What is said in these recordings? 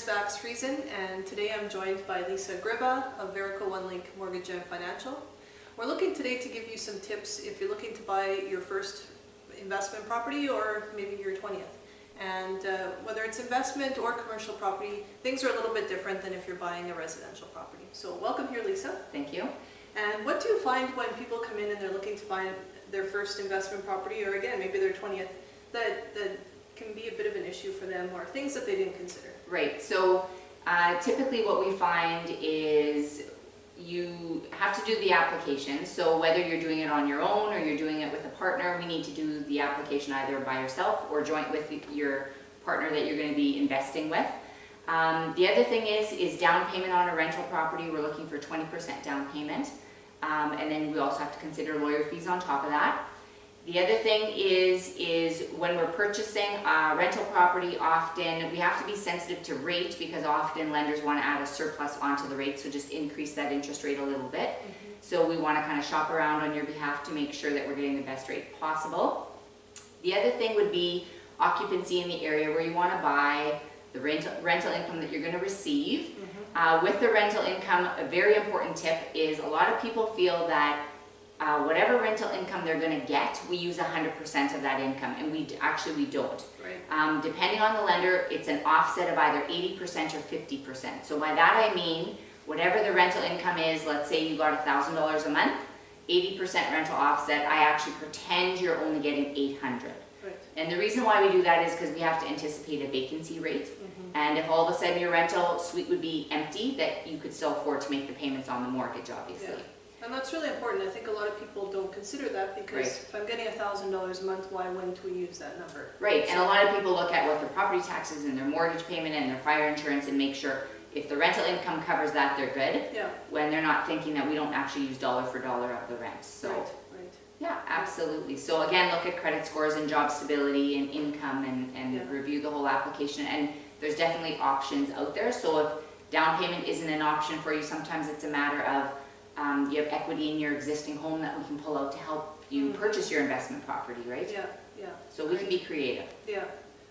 Bakx-Friesen, and today I'm joined by Gryba of Verico One Link Mortgage and Financial. We're looking today to give you some tips if you're looking to buy your first investment property or maybe your 20th. And whether it's investment or commercial property, things are a little bit different than if you're buying a residential property. So welcome here, Lisa. Thank you. And what do you find when people come in and they're looking to find their first investment property, or again, maybe their 20th, that can be a bit of an issue for them, or things that they didn't consider? Right. So typically what we find is you have to do the application. So whether you're doing it on your own or you're doing it with a partner, we need to do the application either by yourself or joint with your partner that you're going to be investing with. The other thing is down payment on a rental property. We're looking for 20% down payment. And then we also have to consider lawyer fees on top of that. The other thing is when we're purchasing a rental property, often we have to be sensitive to rate, because often lenders want to add a surplus onto the rate, so just increase that interest rate a little bit. So we want to kind of shop around on your behalf to make sure that we're getting the best rate possible. The other thing would be occupancy in the area where you want to buy, the rental income that you're going to receive. With the rental income, a very important tip is a lot of people feel that whatever rental income they're going to get, we use 100% of that income, and we don't. Right. Depending on the lender, it's an offset of either 80% or 50%. So by that I mean, whatever the rental income is, let's say you got $1,000 a month, 80% rental offset, I actually pretend you're only getting $800. Right. And the reason why we do that is because we have to anticipate a vacancy rate. And if all of a sudden your rental suite would be empty, that you could still afford to make the payments on the mortgage, obviously. Yeah. And that's really important. I think a lot of people don't consider that, because if I'm getting $1,000 a month, why wouldn't we use that number? Right. And a lot of people look at what their property taxes and their mortgage payment and their fire insurance and make sure if the rental income covers that, they're good. Yeah. When they're not thinking that we don't actually use dollar for dollar of the rent. So, right. Yeah, absolutely. So again, look at credit scores and job stability and income and review the whole application. And there's definitely options out there. So if down payment isn't an option for you, sometimes it's a matter of you have equity in your existing home that we can pull out to help you purchase your investment property, right? Yeah, yeah. So we can be creative. Yeah.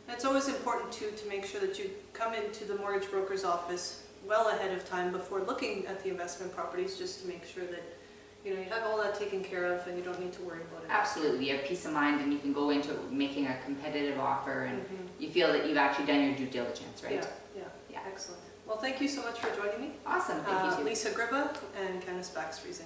And it's always important too to make sure that you come into the mortgage broker's office well ahead of time before looking at the investment properties, just to make sure that you have all that taken care of and you don't need to worry about it. Absolutely. You have peace of mind, and you can go into making a competitive offer, and you feel that you've actually done your due diligence, right? Yeah. Excellent. Well, thank you so much for joining me. Awesome. Thank you too. Lisa Gryba and Bakx-Friesen.